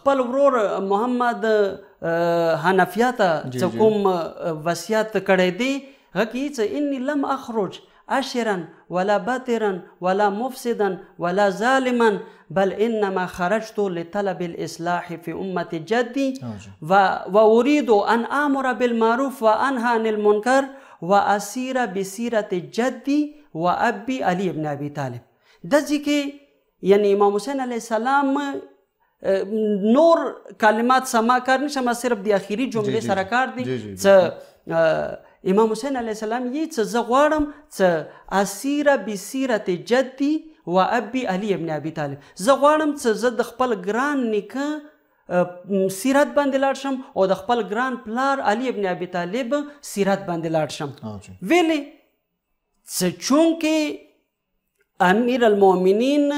خپل ورور محمد حنفیه ته څه کوم وصیت کړی دی هغه کې څه انی لم اخرج عشرا ولا بطرا ولا مفسدا ولا ظالما بل انما خرجت لطلب الاصلاح في امه جدي واريد ان امر بالمعروف وانهى عن المنكر واسير بسيره جدي وابي علي بن ابي طالب. دځي کې یعنی امام حسین علیه السلام نور کلمات سما کار نشم، صرف دی اخیری جمله سره کار دی. امام حسین علیه السلام یې څه زه غواړم څه اسیره بسیرت جدي و ابي علي ابن ابي طالب، زه غواړم څه زه د خپل ګران نیکه سیرت باندې لاړ شم او د خپل ګران پلار علي ابن ابي طالب سیرت باندې لاړ شم. ویلې څه چونکې امیر المؤمنین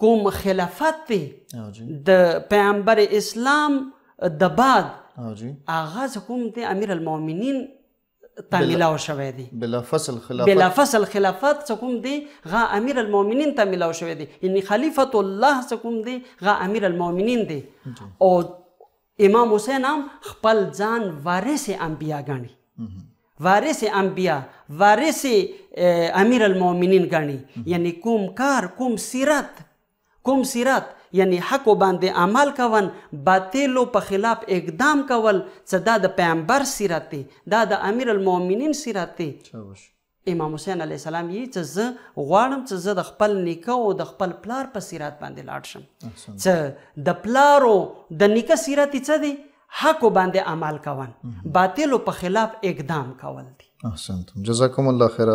کوم خلافت دی د پیغمبر اسلام د بعد آغاز کوم دی امیر المؤمنین ته میلاو شوی دی، بلا فصل خلافت څه کوم دی غا امیر المؤمنین ته میلاو شوی دی، یعنی خلیفۃ الله څه کوم دی غا امیر المؤمنین دی. او امام حسین هم خپل ځان وارث انبیا ګڼي، وارث انبیا، وارث امیر المؤمنین ګڼي، یعنی کوم کار کوم سیرت یعنی حق باندې عمل کول، باطلو په خلاف اقدام کول، څه دا د پیغمبر سیرت دی، دا د امیر المؤمنین سیرت دی. امام حسین علیه السلام یې څه زه غواړم څه زه د خپل نیکه او د خپل پلار په سیرت باندې لاړ شم، څه د پلارو د نیکه سیرت یې څه دی حق باندې عمل کول، باطلو په خلاف اقدام کول دی. احسنتم، جزاکم الله خیر.